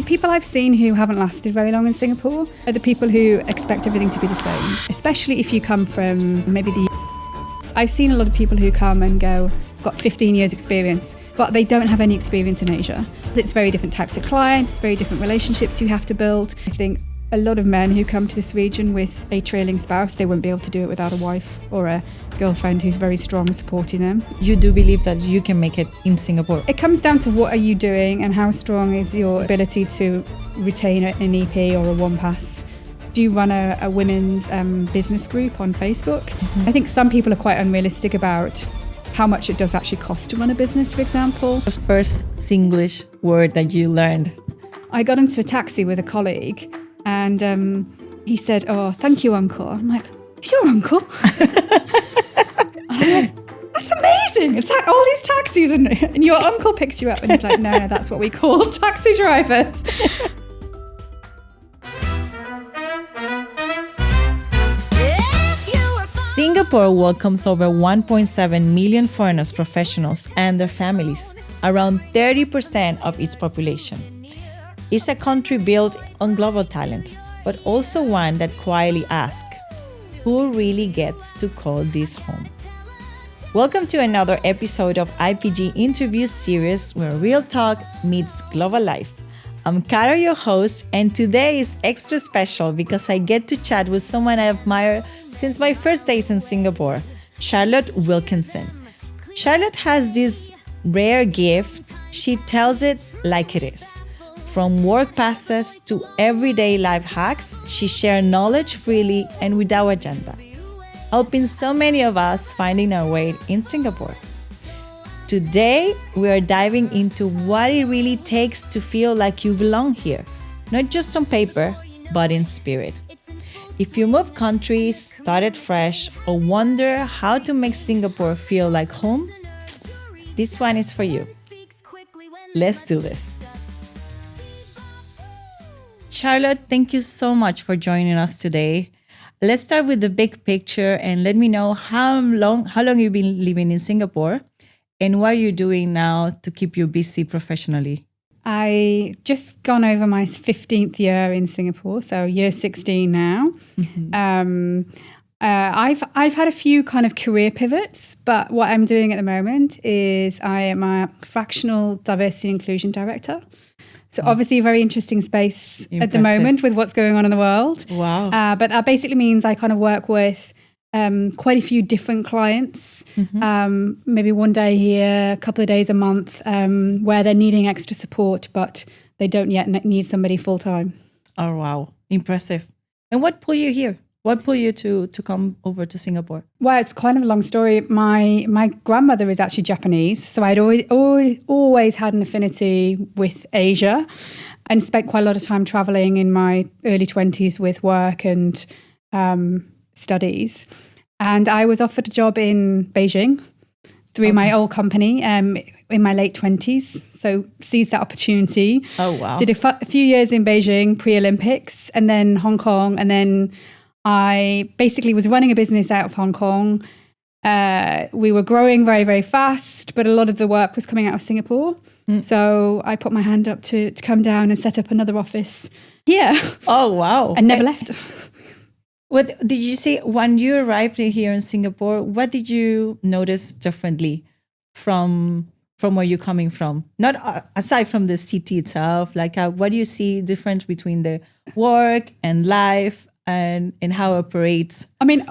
people I've seen who haven't lasted very long in Singapore are the people who expect everything to be the same, especially if you come from maybe the US. I've seen a lot of people who come and go, got 15 years experience, but they don't have any experience in Asia. It's very different types of clients, it's very different relationships you have to build. I think a lot of men who come to this region with a trailing spouse, they wouldn't be able to do it without a wife or a girlfriend who's very strong supporting them. You do believe that you can make it in Singapore? It comes down to what are you doing and how strong is your ability to retain an EP or a one pass. Do you run a women's business group on Facebook? I think some people are quite unrealistic about how much it does actually cost to run a business, for example. The first Singlish word that you learned? I got into a taxi with a colleague and he said, "Oh, thank you, uncle." I'm like, "Is your uncle?" I'm like, "That's amazing. It's like all these taxis and your uncle picked you up." And he's like, no, that's what we call taxi drivers. Singapore welcomes over 1.7 million foreigners professionals and their families, around 30% of its population. It's a country built on global talent, but also one that quietly asks, who really gets to call this home? Welcome to another episode of IPG Interview Series where real talk meets global life. I'm Cara, your host, and today is extra special because I get to chat with someone I admire since my first days in Singapore, Charlotte Wilkinson. Charlotte has this rare gift. She tells it like it is. From work passes to everyday life hacks, she shares knowledge freely and without agenda, helping so many of us finding our way in Singapore. Today, we are diving into what it really takes to feel like you belong here, not just on paper, but in spirit. If you move countries, started fresh, or wonder how to make Singapore feel like home, this one is for you. Let's do this. Charlotte, thank you so much for joining us today. Let's start with the big picture and let me know how long you've been living in Singapore and what you're doing now to keep you busy professionally. I just gone over my 15th year in Singapore, so year 16 now. I've had a few kind of career pivots, but what I'm doing at the moment is I am a fractional diversity and inclusion director. So obviously a very interesting space at the moment with what's going on in the world. Wow. But that basically means I kind of work with quite a few different clients, maybe one day here, a couple of days a month, where they're needing extra support, but they don't yet need somebody full time. Oh, wow. Impressive. And what pulled you here? What pulled you to come over to Singapore? Well, it's kind of a long story. My grandmother is actually Japanese, so I'd always had an affinity with Asia and spent quite a lot of time traveling in my early 20s with work and studies. And I was offered a job in Beijing through my old company in my late 20s. So seized that opportunity. Oh, wow. Did a few years in Beijing, pre-Olympics, and then Hong Kong, and then I basically was running a business out of Hong Kong. We were growing very, very fast, but a lot of the work was coming out of Singapore. So I put my hand up to come down and set up another office here. Oh, wow. And never left. What did you say when you arrived here in Singapore? What did you notice differently from where you're coming from? Not aside from the city itself, like what do you see different between the work and life and how it operates? I mean,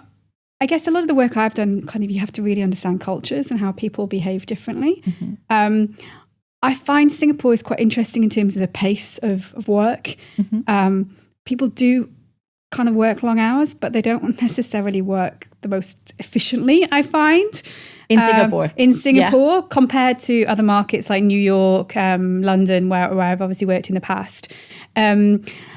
I guess a lot of the work I've done, kind of, you have to really understand cultures and how people behave differently. I find Singapore is quite interesting in terms of the pace of work. People do kind of work long hours, but they don't necessarily work the most efficiently, I find. In Singapore? Compared to other markets like New York, London, where I've obviously worked in the past.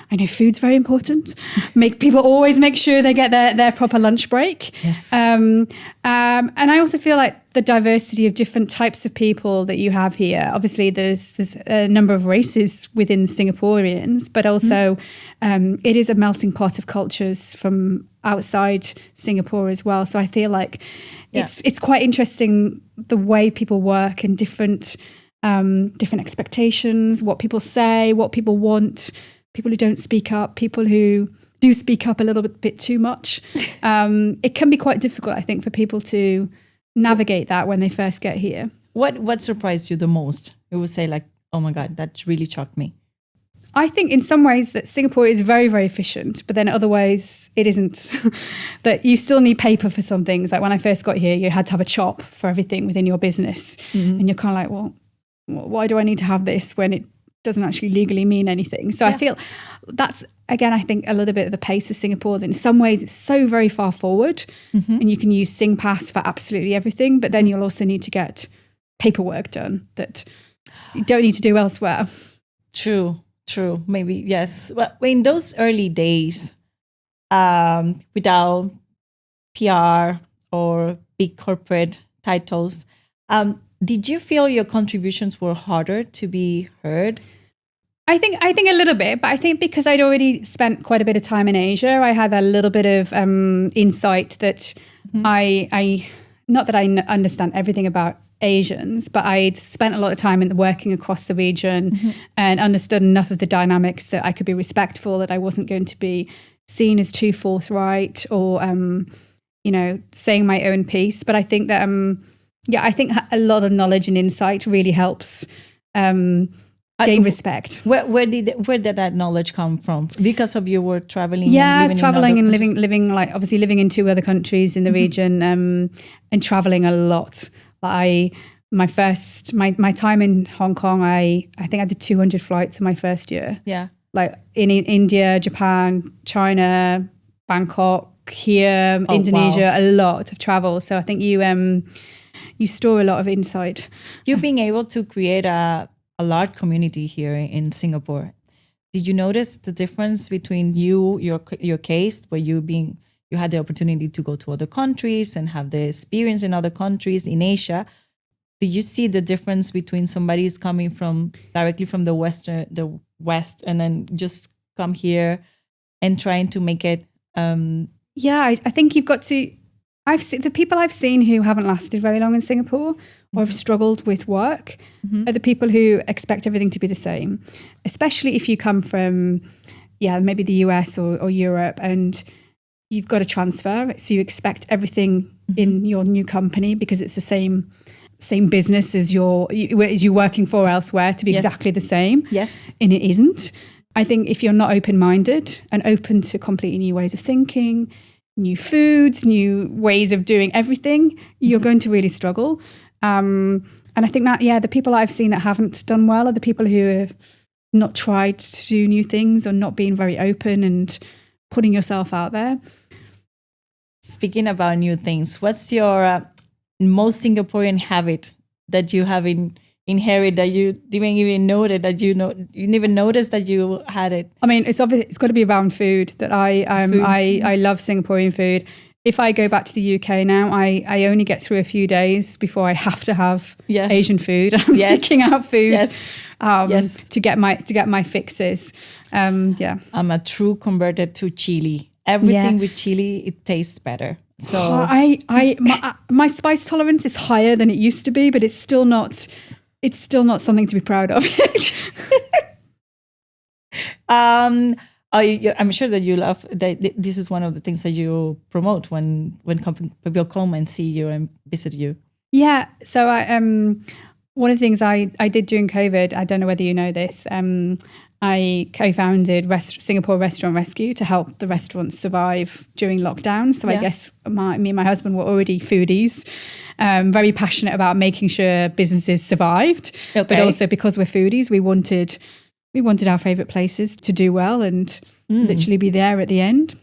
I know food's very important. People always make sure they get their proper lunch break. Yes. And I also feel like the diversity of different types of people that you have here. Obviously, there's a number of races within Singaporeans, but also it is a melting pot of cultures from outside Singapore as well. So I feel like it's quite interesting the way people work and different different expectations, what people say, what people want, people who don't speak up, people who do speak up a little bit too much. It can be quite difficult, I think, for people to navigate that when they first get here. What surprised you the most? You would say like, oh my God, that really shocked me. I think in some ways that Singapore is very, very efficient, but then other ways it isn't. That you still need paper for some things. Like when I first got here, you had to have a chop for everything within your business. And you're kind of like, well, why do I need to have this when it doesn't actually legally mean anything? So I feel that's, again, I think a little bit of the pace of Singapore. That in some ways it's so very far forward and you can use SingPass for absolutely everything, but then you'll also need to get paperwork done that you don't need to do elsewhere. True. Maybe, yes. But in those early days, without PR or big corporate titles, did you feel your contributions were harder to be heard? I think a little bit, but I think because I'd already spent quite a bit of time in Asia, I had a little bit of insight that I not that I understand everything about Asians, but I'd spent a lot of time working across the region and understood enough of the dynamics that I could be respectful, that I wasn't going to be seen as too forthright or, saying my own piece. But I think that, I think a lot of knowledge and insight really helps gain respect. Where did that knowledge come from? Because of you were traveling. Yeah, and traveling and living like obviously living in 2 other countries in the region and traveling a lot. My time in Hong Kong, I think I did 200 flights in my first year. Yeah. Like in India, Japan, China, Bangkok, here, Indonesia, a lot of travel. So I think you store a lot of insight. You being able to create a large community here in Singapore. Did you notice the difference between your case, where you had the opportunity to go to other countries and have the experience in other countries in Asia? Do you see the difference between somebody who's coming directly from the West, and then just come here and trying to make it? I think you've got to. I've seen the people I've seen who haven't lasted very long in Singapore or have struggled with work are the people who expect everything to be the same, especially if you come from, maybe the US or Europe, and you've got to transfer. So you expect everything in your new company, because it's the same business as you're working for elsewhere, to be exactly the same. Yes. And it isn't. I think if you're not open-minded and open to completely new ways of thinking, new foods, new ways of doing everything, you're going to really struggle. And I think that, the people I've seen that haven't done well are the people who have not tried to do new things or not being very open and putting yourself out there. Speaking about new things, what's your most Singaporean habit that you have inherited that you didn't even know that you didn't even notice that you had it? I mean, it's obvious. It's got to be around food. That I love Singaporean food. If I go back to the UK now, I only get through a few days before I have to have Asian food. I'm seeking out food to get my fixes. I'm a true converted to chili. Everything with chili, it tastes better. So my spice tolerance is higher than it used to be, but it's still not something to be proud of. I'm sure that you love that. This is one of the things that you promote when people come and see you and visit you. Yeah. So one of the things I did during COVID, I don't know whether you know this, I co-founded Singapore Restaurant Rescue to help the restaurants survive during lockdown. So I guess me and my husband were already foodies, very passionate about making sure businesses survived. Okay. But also because we're foodies, we wanted our favourite places to do well and literally be there at the end.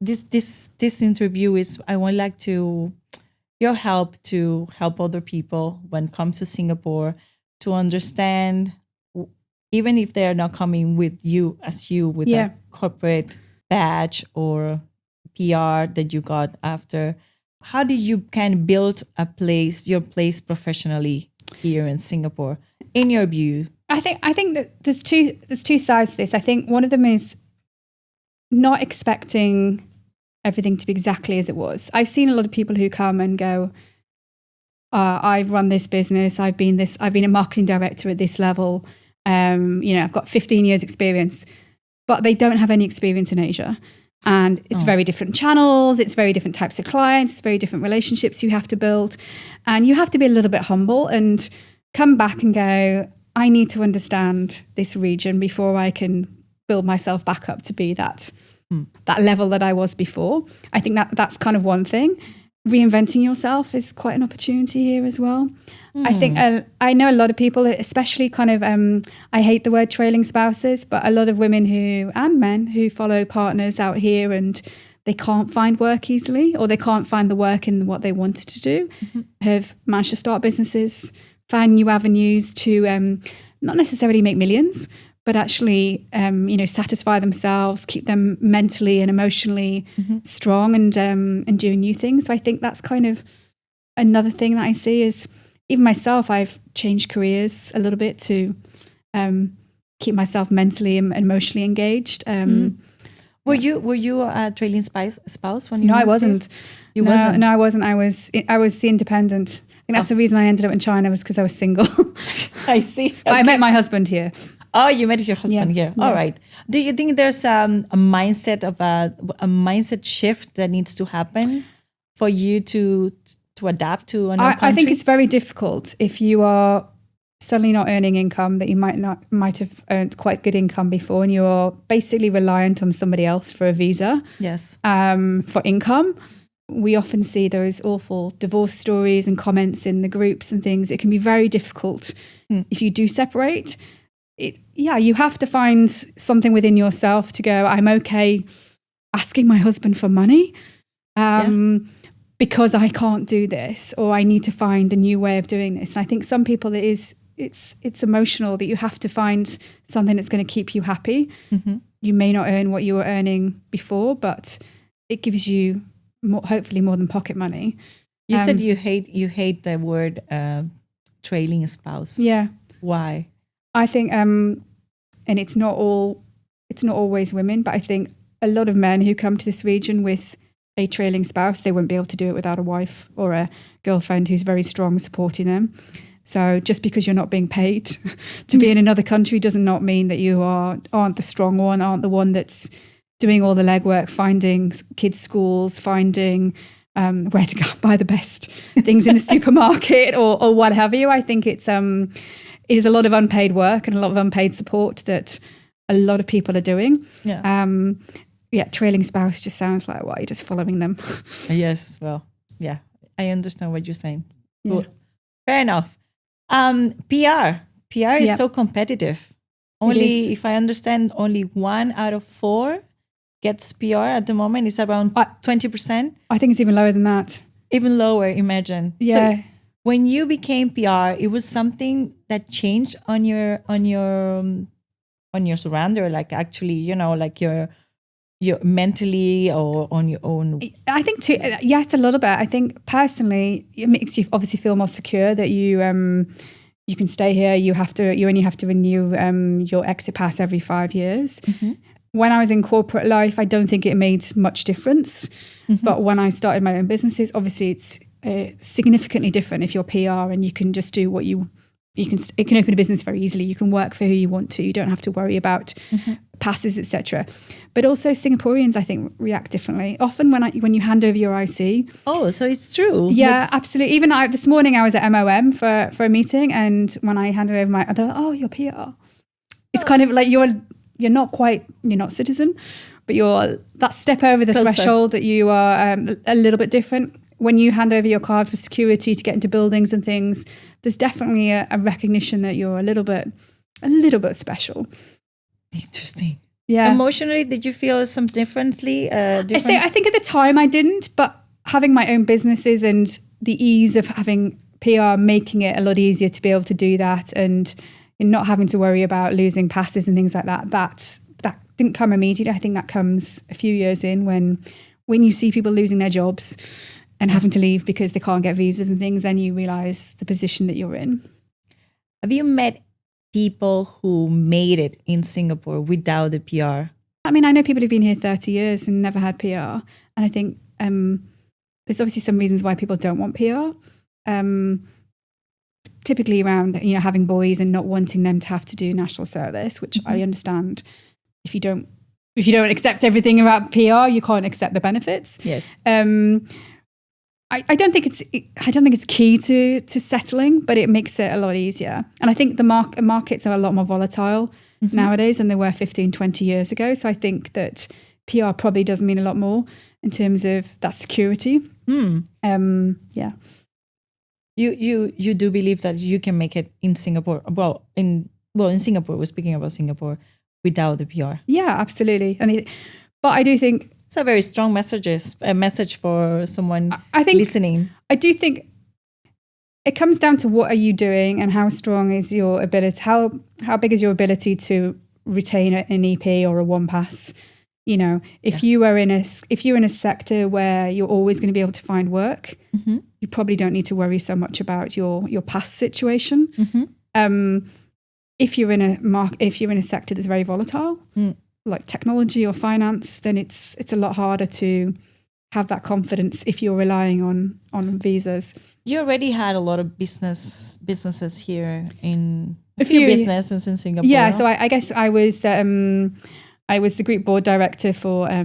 This interview is, I would like to your help to help other people when it comes to Singapore to understand, even if they're not coming with you with a corporate badge or PR that you got after, how do you can build your place professionally here in Singapore, in your view? I think that there's two sides to this. I think one of them is not expecting everything to be exactly as it was. I've seen a lot of people who come and go, I've run this business. I've been a marketing director at this level. I've got 15 years experience, but they don't have any experience in Asia. And it's very different channels. It's very different types of clients. It's very different relationships you have to build. And you have to be a little bit humble and come back and go, I need to understand this region before I can build myself back up to be that level that I was before. I think that's kind of one thing. Reinventing yourself is quite an opportunity here as well. I think I know a lot of people, especially kind of, I hate the word trailing spouses, but a lot of women and men who follow partners out here and they can't find work easily, or they can't find the work in what they wanted to do, have managed to start businesses, find new avenues to not necessarily make millions, but actually, satisfy themselves, keep them mentally and emotionally strong and doing new things. So I think that's kind of another thing that I see is, even myself, I've changed careers a little bit to keep myself mentally and emotionally engaged. Were you a trailing spouse when you? No, I wasn't. You wasn't. No, I wasn't. I was the independent. I think that's the reason I ended up in China, was because I was single. I see. Okay. I met my husband here. Oh, you met your husband here. All right. Do you think there's a mindset of a mindset shift that needs to happen for you to adapt to another country? I think it's very difficult if you are suddenly not earning income that you might have earned quite good income before, and you're basically reliant on somebody else for a visa. Yes. For income. We often see those awful divorce stories and comments in the groups and things. It can be very difficult if you do separate. You have to find something within yourself to go, I'm okay asking my husband for money because I can't do this, or I need to find a new way of doing this. And I think some people it's emotional that you have to find something that's going to keep you happy. You may not earn what you were earning before, but it gives you hopefully more than pocket money. You said you hate the word trailing spouse. Yeah. Why? I think, and it's not always women, but I think a lot of men who come to this region with a trailing spouse, they wouldn't be able to do it without a wife or a girlfriend who's very strong supporting them. So just because you're not being paid to be in another country does not mean that you aren't the strong one, aren't the one that's doing all the legwork, finding kids' schools, finding where to go buy the best things in the supermarket or what have you. I think it is a lot of unpaid work and a lot of unpaid support that a lot of people are doing. Trailing spouse just sounds like, you're just following them. Yes, well, yeah, I understand what you're saying. Yeah. Cool. Fair enough. PR is so competitive. Only, if I understand, only 1 out of 4 gets PR at the moment. It's around 20%. I think it's even lower than that. Even lower, imagine. Yeah. So when you became PR, it was something that changed on your surrounder, like actually, like your mentally or on your own. I think too, yes, a little bit. I think personally, it makes you obviously feel more secure that you can stay here. You only have to renew your exit pass every 5 years. When I was in corporate life, I don't think it made much difference. But when I started my own businesses, obviously it's significantly different if you're PR and you can just do what you can open a business very easily. You can work for who you want to. You don't have to worry about passes, etc. But also Singaporeans, I think, react differently. Often when you hand over your IC. Oh, so it's true. Yeah, absolutely. Even this morning I was at MOM for a meeting, and when I handed over they're like, oh, you're PR. It's kind of like you're not citizen, but you're that step over the threshold that you are a little bit different. When you hand over your card for security to get into buildings and things, there's definitely a recognition that you're a little bit special. Interesting. Yeah. Emotionally, did you feel some differently? I think at the time I didn't, but having my own businesses and the ease of having PR, making it a lot easier to be able to do that, and not having to worry about losing passes and things like that. That didn't come immediately. I think that comes a few years in when you see people losing their jobs and having to leave because they can't get visas and things, then you realize the position that you're in. Have you met people who made it in Singapore without the PR? I mean, I know people who've been here 30 years and never had PR. And I think there's obviously some reasons why people don't want PR. typically around, having boys and not wanting them to have to do national service, which I understand. If you don't accept everything about PR, you can't accept the benefits. Yes. I don't think it's key to settling, but it makes it a lot easier. And I think the markets are a lot more volatile nowadays than they were 15, 20 years ago. So I think that PR probably does mean a lot more in terms of that security. Yeah. You do believe that you can make it in Singapore? In Singapore, we're speaking about Singapore without the PR. Yeah, absolutely. But I do think it's a very strong message for someone listening. I do think it comes down to what are you doing and how strong is your ability, how big is your ability to retain an EP or a one pass. If you're in a sector where you're always going to be able to find work, you probably don't need to worry so much about your past situation. If you're in a sector that's very volatile, like technology or finance, then it's a lot harder to have that confidence if you're relying on visas. You already had a lot of businesses here in a few businesses in Singapore. Yeah, so I guess I was the group board director for a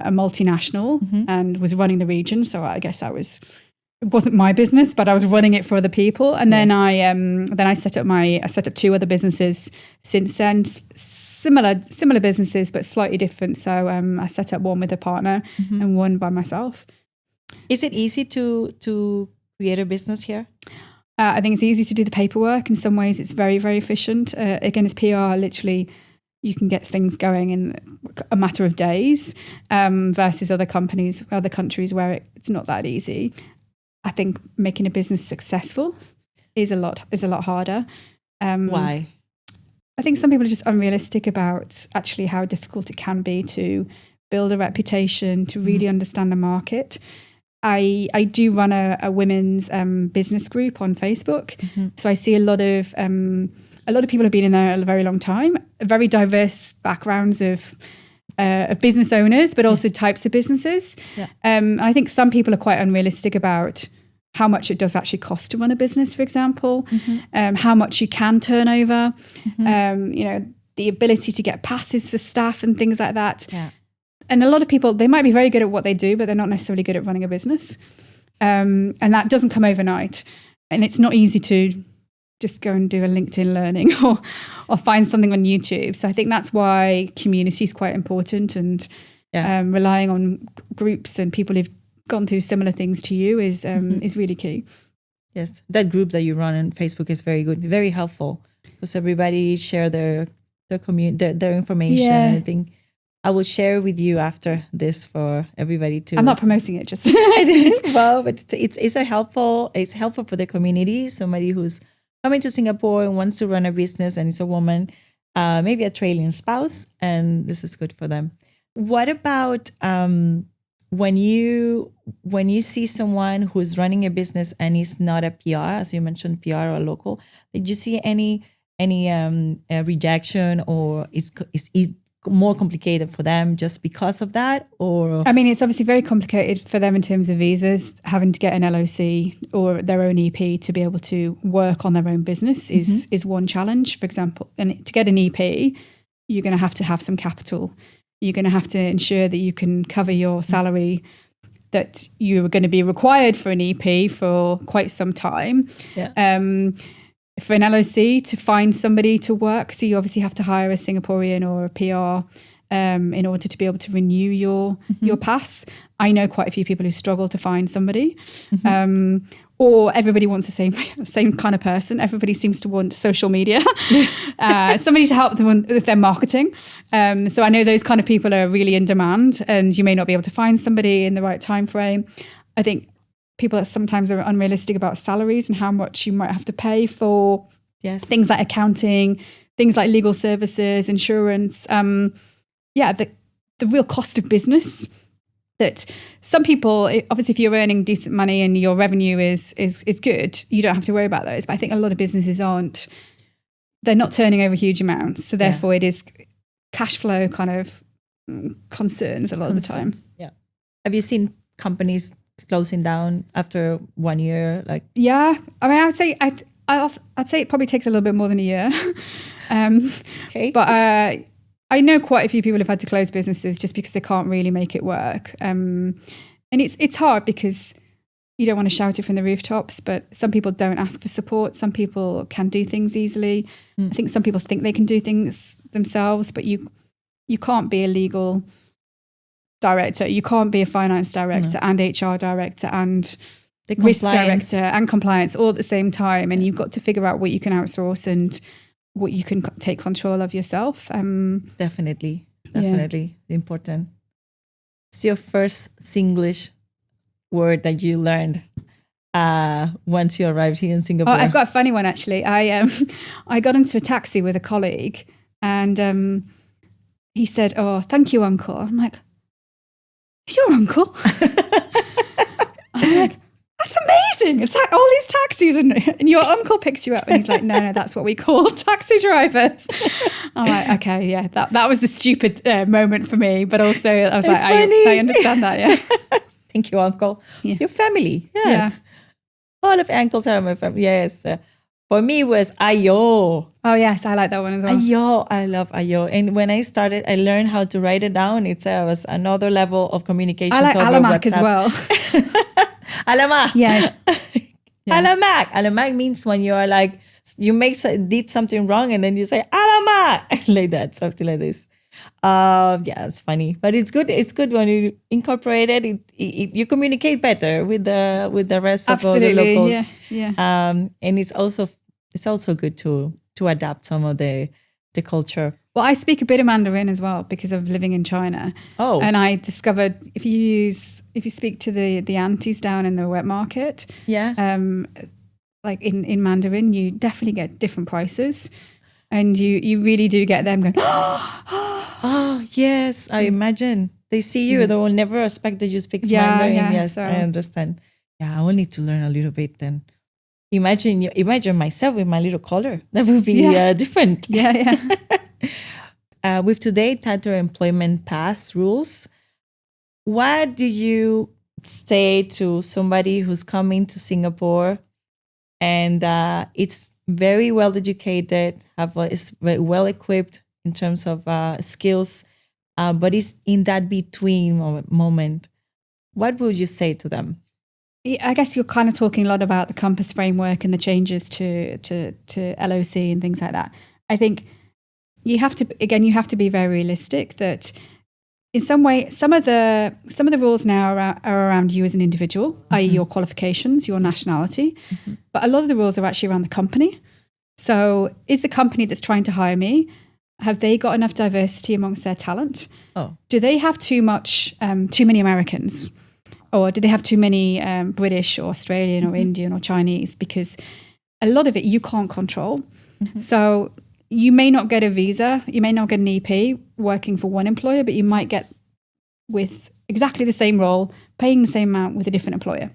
multinational and was running the region. So I guess it wasn't my business, but I was running it for other people. And then I set up two other businesses since then, similar businesses, but slightly different. So I set up one with a partner and one by myself. Is it easy to create a business here? I think it's easy to do the paperwork. In some ways, it's very, very efficient. Again, as PR, literally, you can get things going in a matter of days versus other countries where it's not that easy. I think making a business successful is a lot harder. Why? I think some people are just unrealistic about actually how difficult it can be to build a reputation, to really understand the market. I do run a women's business group on Facebook, so I see a lot of people have been in there a very long time, very diverse backgrounds of business owners, but also types of businesses. Yeah. I think some people are quite unrealistic about how much it does actually cost to run a business, for example, how much you can turn over, the ability to get passes for staff and things like that. Yeah. And a lot of people, they might be very good at what they do, but they're not necessarily good at running a business. And that doesn't come overnight. And it's not easy to just go and do a LinkedIn learning or find something on YouTube. So I think that's why community is quite important, and relying on groups and people who've gone through similar things to you is really key. Yes, that group that you run on Facebook is very good, very helpful, because everybody share their information. Yeah. I think I will share with you after this for everybody to. I'm not promoting it, just well, but it's helpful for the community. Somebody who's coming to Singapore and wants to run a business, and it's a woman, maybe a trailing spouse, and this is good for them. What about when you see someone who's running a business and is not a PR, as you mentioned, PR or local? Did you see any rejection, or is it more complicated for them just because of that? Or I mean, it's obviously very complicated for them in terms of visas. Having to get an LOC or their own EP to be able to work on their own business is one challenge, for example. And to get an EP, you're going to have some capital. You're going to have to ensure that you can cover your salary that you're going to be required for an EP for quite some time. Yeah. For an LOC, to find somebody to work, so you obviously have to hire a Singaporean or a PR in order to be able to renew your pass. I know quite a few people who struggle to find somebody. Or everybody wants the same kind of person. Everybody seems to want social media, somebody to help them with their marketing. So I know those kind of people are really in demand, and you may not be able to find somebody in the right time frame. I think people sometimes are unrealistic about salaries and how much you might have to pay for things like accounting, things like legal services, insurance. The real cost of business. That some people, obviously, if you're earning decent money and your revenue is good, you don't have to worry about those. But I think a lot of businesses they're not turning over huge amounts. So therefore it is cash flow kind of concerns a lot of the time. Yeah. Have you seen companies closing down after 1 year? Like, Yeah, I mean, I'd say it probably takes a little bit more than a year. okay. But I know quite a few people have had to close businesses just because they can't really make it work. And it's hard because you don't want to shout it from the rooftops, but some people don't ask for support. Some people can do things easily. I think some people think they can do things themselves, but you can't be a legal director. You can't be a finance director and HR director and risk director and compliance all at the same time. And you've got to figure out what you can outsource and what you can take control of yourself. Definitely important. It's your first Singlish word that you learned once you arrived here in Singapore. Oh, I've got a funny one actually. I got into a taxi with a colleague and he said, "Oh, thank you, uncle." I'm like, "Is your uncle?" I'm like, "That's amazing. It's like all these taxis and your uncle picked you up." And he's like, no, that's what we call taxi drivers. I'm like, okay, yeah, that was the stupid moment for me. But also I was like, I understand that, yeah. Thank you, uncle. Yeah. Your family, yes. Yeah. All of uncles are my family, yes. For me, it was ayo. Oh, yes, I like that one as well. Ayo, I love ayo. And when I started, I learned how to write it down. It was another level of communication. I like alamak WhatsApp as well. Alamak. Yeah. Alamak. Alamak means when you are like, you did something wrong and then you say alamak. Like that, something like this. Yeah, it's funny. But it's good. It's good when you incorporate it. You communicate better with the rest of all the locals. Yeah. And it's also good to adapt some of the culture. Well, I speak a bit of Mandarin as well because of living in China. Oh. And I discovered if you speak to the aunties down in the wet market, like in Mandarin, you definitely get different prices. And you really do get them going, oh, yes, I imagine. They see you, they will never expect that you speak Mandarin. Yeah, yes, so. I understand. Yeah, I will need to learn a little bit then. Imagine myself with my little collar. That would be different. Yeah. With today tighter employment pass rules, what do you say to somebody who's coming to Singapore and it's very well educated, is very well equipped in terms of skills, but is in that between moment? What would you say to them? I guess you're kind of talking a lot about the Compass framework and the changes to LOC and things like that. I think you have to be very realistic that in some way, some of the rules now are around you as an individual, i.e. your qualifications, your nationality, but a lot of the rules are actually around the company. So is the company that's trying to hire me, have they got enough diversity amongst their talent? Oh. Do they have too many Americans? Or do they have too many British or Australian or Indian or Chinese? Because a lot of it you can't control. So you may not get a visa, you may not get an EP working for one employer, but you might get with exactly the same role, paying the same amount with a different employer.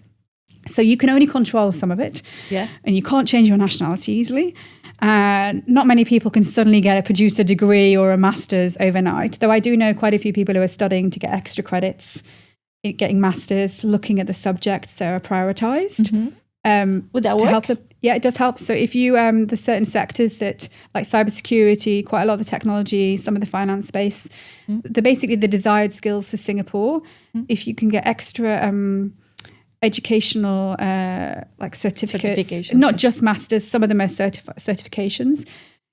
So you can only control some of it. Yeah. And you can't change your nationality easily. Not many people can suddenly get a producer degree or a master's overnight, though I do know quite a few people who are studying to get extra credits, getting masters, looking at the subjects that are prioritized. Would that work? Yeah, it does help. So if you, there's certain sectors that, like cybersecurity, quite a lot of the technology, some of the finance space, they're basically the desired skills for Singapore. If you can get extra educational like certificates, not just masters, some of them are certifications,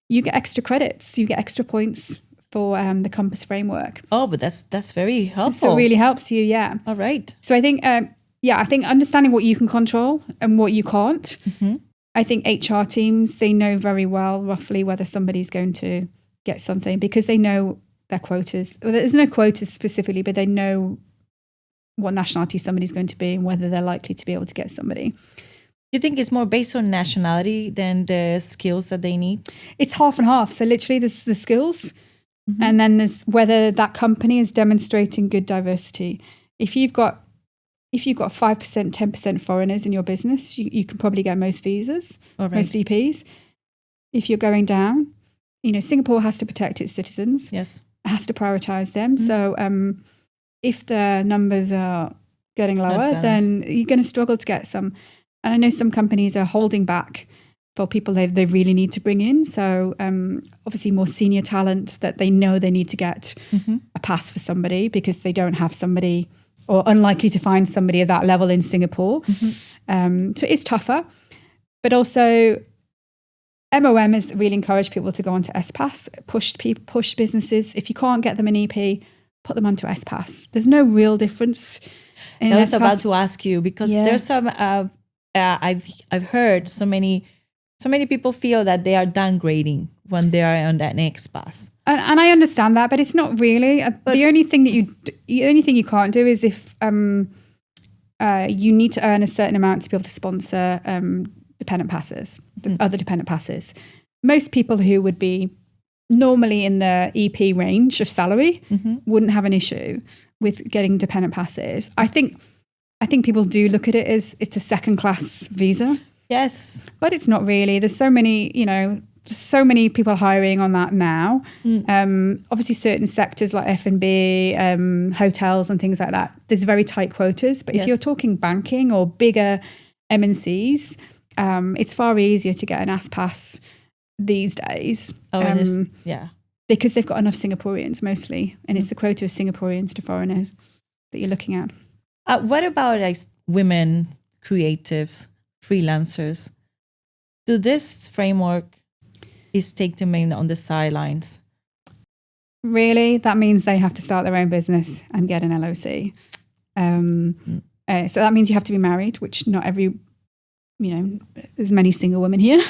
you get extra credits, you get extra points for the Compass framework. Oh, but that's very helpful. So it really helps you, yeah. All right. So I think, I think understanding what you can control and what you can't. I think HR teams, they know very well roughly whether somebody's going to get something because they know their quotas. Well, there's no quotas specifically, but they know what nationality somebody's going to be and whether they're likely to be able to get somebody. You think it's more based on nationality than the skills that they need? It's half and half. So literally there's the skills and then there's whether that company is demonstrating good diversity. If you've got 5%, 10% foreigners in your business, you can probably get most visas, most EPs. If you're going down, Singapore has to protect its citizens. Yes. It has to prioritize them. So if the numbers are getting lower, then you're going to struggle to get some. And I know some companies are holding back for people they really need to bring in. So obviously more senior talent that they know they need to get a pass for somebody because they don't have somebody or unlikely to find somebody of that level in Singapore. So it's tougher. But also MOM has really encouraged people to go onto SPAS, push businesses. If you can't get them an EP, put them onto SPAS. There's no real difference. I was about to ask you because there's some, I've heard so many people feel that they are downgrading when they are on that next pass. And I understand that, but it's not really. The only thing you can't do is if you need to earn a certain amount to be able to sponsor dependent passes, other dependent passes. Most people who would be normally in the EP range of salary wouldn't have an issue with getting dependent passes. I think people do look at it as it's a second class visa. Yes. But it's not really. There's so many, so many people hiring on that now. Obviously certain sectors like F&B, hotels and things like that, there's very tight quotas. But if you're talking banking or bigger MNCs, it's far easier to get an ASPAS these days. Because they've got enough Singaporeans mostly. And it's the quota of Singaporeans to foreigners that you're looking at. What about women creatives, freelancers? Do this framework is take them in on the sidelines? Really? That means they have to start their own business and get an LOC. So that means you have to be married, which not every, there's many single women here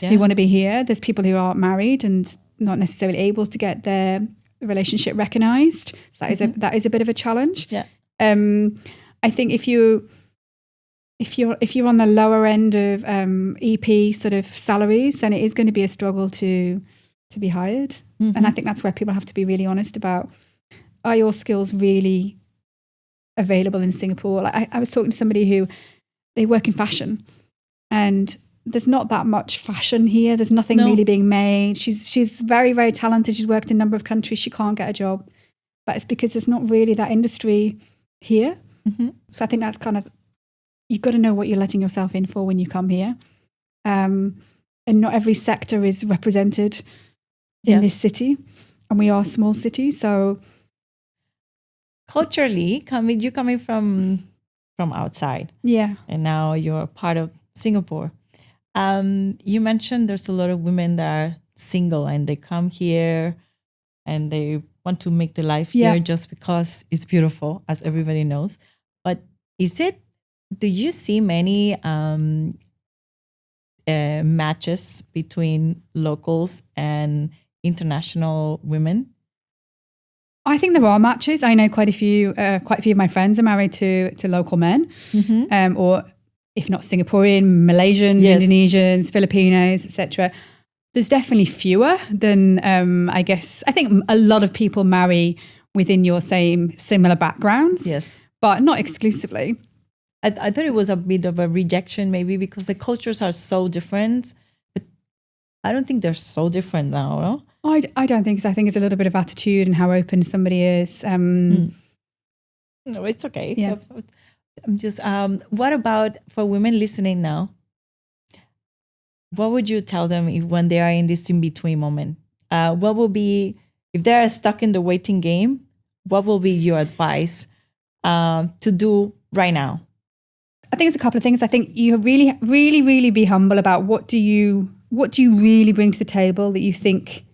who want to be here. There's people who aren't married and not necessarily able to get their relationship recognised. So that is a bit of a challenge. Yeah. I think if you're on the lower end of EP sort of salaries, then it is going to be a struggle to be hired. And I think that's where people have to be really honest about, are your skills really available in Singapore? Like I was talking to somebody who, they work in fashion and there's not that much fashion here. There's nothing really being made. She's very, very talented. She's worked in a number of countries. She can't get a job. But it's because there's not really that industry here. So I think that's kind of, you've got to know what you're letting yourself in for when you come here. And not every sector is represented in this city. And we are a small city. So culturally, you coming from outside. Yeah. And now you're part of Singapore. You mentioned there's a lot of women that are single and they come here and they want to make the life here just because it's beautiful, as everybody knows. But do you see many matches between locals and international women? I think there are matches. I know quite a few of my friends are married to local men, or if not Singaporean, Malaysians, Indonesians, Filipinos, etc. There's definitely fewer than I guess. I think a lot of people marry within your similar backgrounds, but not exclusively. I thought it was a bit of a rejection, maybe because the cultures are so different. But I don't think they're so different now, no? I don't think so. I think it's a little bit of attitude and how open somebody is. No, it's okay. Yeah. I'm just, what about for women listening now? What would you tell them when they are in this in-between moment? What will be, if they are stuck in the waiting game, what will be your advice to do right now? I think it's a couple of things. I think you really, really, really be humble about what do you really bring to the table that you think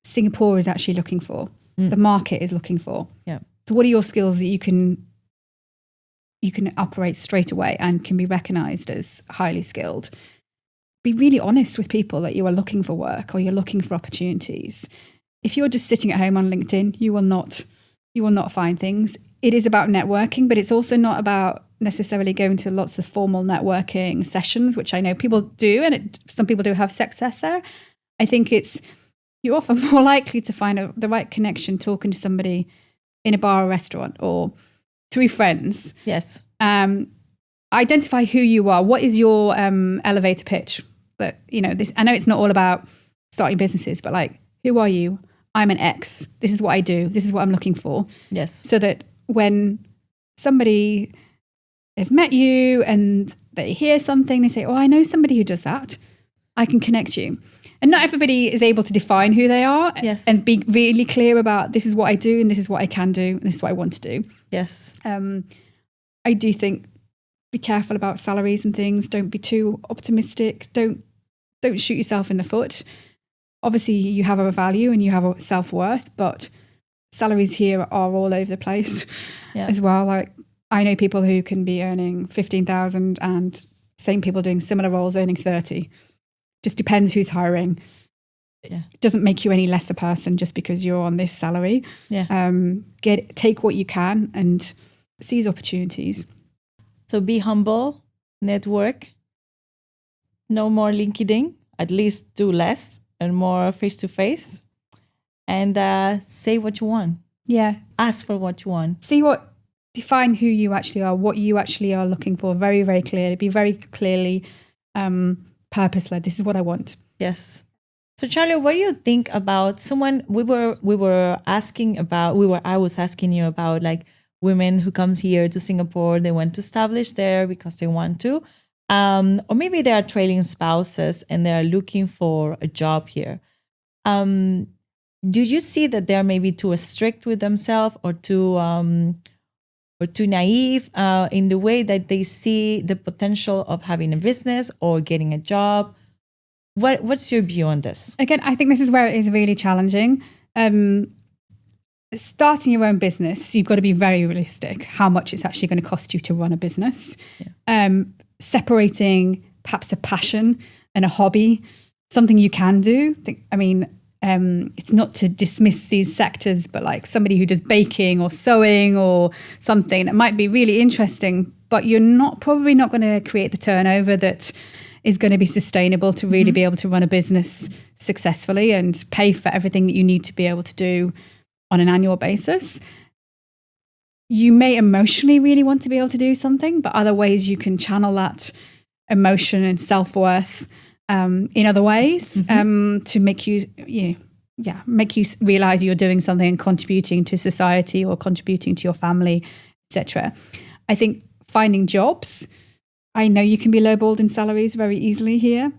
Singapore is actually looking for, the market is looking for. Yeah. So what are your skills that you can operate straight away and can be recognized as highly skilled? Be really honest with people that you are looking for work or you're looking for opportunities. If you're just sitting at home on LinkedIn, you will not find things. It is about networking, but it's also not about necessarily going to lots of formal networking sessions, which I know people do, and some people do have success there. I think you're often more likely to find the right connection talking to somebody in a bar or restaurant or through friends. Yes. Identify who you are. What is your elevator pitch? But this. I know it's not all about starting businesses, but like, who are you? I'm an X. This is what I do. This is what I'm looking for. Yes. So that when somebody has met you and they hear something, they say, oh, I know somebody who does that. I can connect you. And not everybody is able to define who they are and be really clear about this is what I do and this is what I can do and this is what I want to do. Yes. I do think be careful about salaries and things. Don't be too optimistic. Don't shoot yourself in the foot. Obviously, you have a value and you have a self-worth, but salaries here are all over the place as well. Like I know people who can be earning 15,000 and same people doing similar roles earning 30. Just depends who's hiring. Yeah. It doesn't make you any less a person just because you're on this salary. Yeah. Take what you can and seize opportunities. So be humble, network, no more LinkedIn, at least do less and more face-to-face, and say what you want. Yeah. Ask for what you want. Define who you actually are, what you actually are looking for very, very clearly. Be very clearly purpose-led. This is what I want. Yes. So Charlotte, what do you think about someone I was asking you about like women who comes here to Singapore, they want to establish there because they want to, or maybe they are trailing spouses and they are looking for a job here. Do you see that they're maybe too strict with themselves or too naive in the way that they see the potential of having a business or getting a job? What's your view on this? Again, I think this is where it is really challenging. Starting your own business, you've got to be very realistic how much it's actually going to cost you to run a business. Yeah. Separating perhaps a passion and a hobby, something you can do. It's not to dismiss these sectors, but like somebody who does baking or sewing or something, it might be really interesting, but you're probably not going to create the turnover that is going to be sustainable to really be able to run a business successfully and pay for everything that you need to be able to do on an annual basis. You may emotionally really want to be able to do something, but other ways you can channel that emotion and self-worth in other ways to make you realize you're doing something and contributing to society or contributing to your family, etc. I think finding jobs, I know you can be lowballed in salaries very easily here.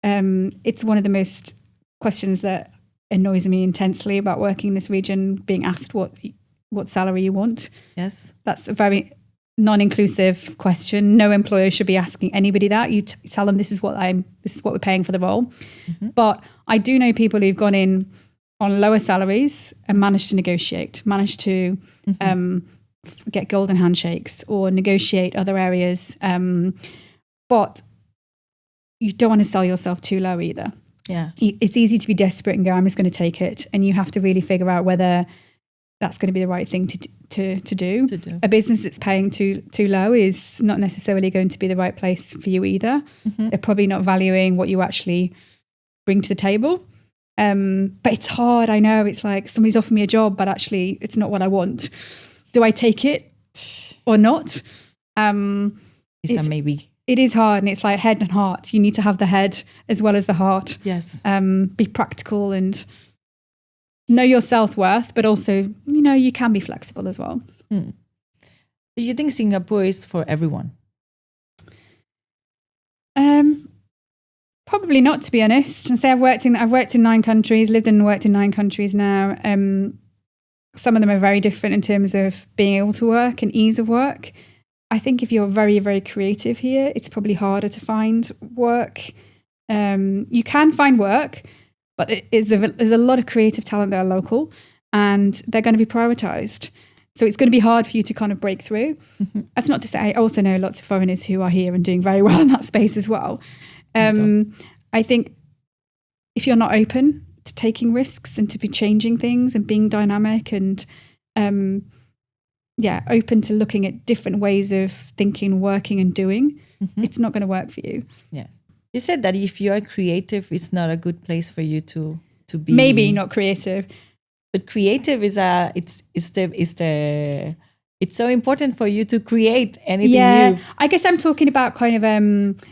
It's one of the most questions that annoys me intensely about working in this region, being asked what salary you want. Yes. That's a very non-inclusive question. No employer should be asking anybody that. You tell them this is what we're paying for the role. Mm-hmm. But I do know people who've gone in on lower salaries and managed to negotiate, get golden handshakes or negotiate other areas. But you don't want to sell yourself too low either. Yeah. It's easy to be desperate and go, I'm just going to take it. And you have to really figure out whether that's going to be the right thing to do. A business that's paying too low is not necessarily going to be the right place for you either. Mm-hmm. They're probably not valuing what you actually bring to the table. But it's hard. I know it's like somebody's offered me a job, but actually it's not what I want. Do I take it or not? It's a maybe. It is hard, and it's like head and heart. You need to have the head as well as the heart. Yes. Be practical and know your self-worth, but also, you can be flexible as well. Do you think Singapore is for everyone? Probably not, to be honest. And say I've worked in 9 countries, lived and worked in 9 countries now. Some of them are very different in terms of being able to work and ease of work. I think if you're very, very creative here, it's probably harder to find work. You can find work, but there's a lot of creative talent that are local and they're going to be prioritized. So it's going to be hard for you to kind of break through. Mm-hmm. That's not to say I also know lots of foreigners who are here and doing very well in that space as well. I think if you're not open to taking risks and to be changing things and being dynamic and open to looking at different ways of thinking, working and doing, it's not going to work for you. Yes. You said that if you are creative, it's not a good place for you to be. Maybe not creative. But creative it's so important for you to create anything new. I guess I'm talking about kind of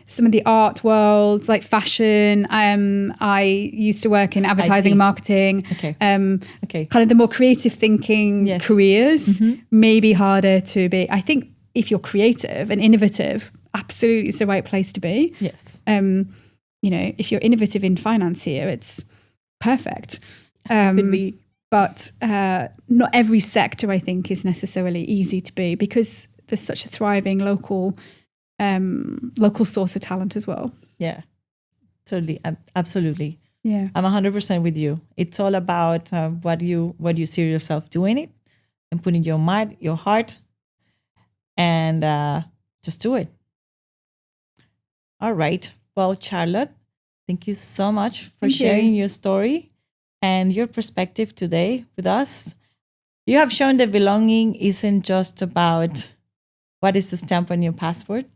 some of the art worlds, like fashion. I used to work in advertising and marketing. Okay. Kind of the more creative thinking careers, maybe harder to be. I think if you're creative and innovative, absolutely it's the right place to be. Yes. If you're innovative in finance here, it's perfect. Could be. But not every sector, I think, is necessarily easy to be, because there's such a thriving local source of talent as well. Yeah, totally. Absolutely. Yeah. I'm 100% with you. It's all about what you see yourself doing it and putting your mind, your heart, and just do it. All right. Well, Charlotte, thank you so much for sharing your story and your perspective today with us. You have shown that belonging isn't just about what is the stamp on your passport.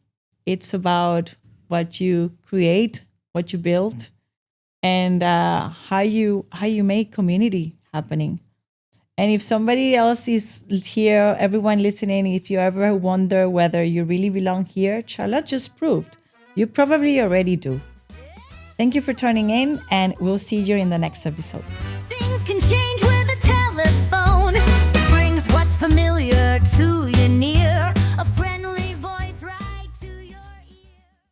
It's about what you create, what you build, and how you make community happening. And if somebody else is here, everyone listening, if you ever wonder whether you really belong here, Charlotte just proved you probably already do. Thank you for tuning in, and we'll see you in the next episode.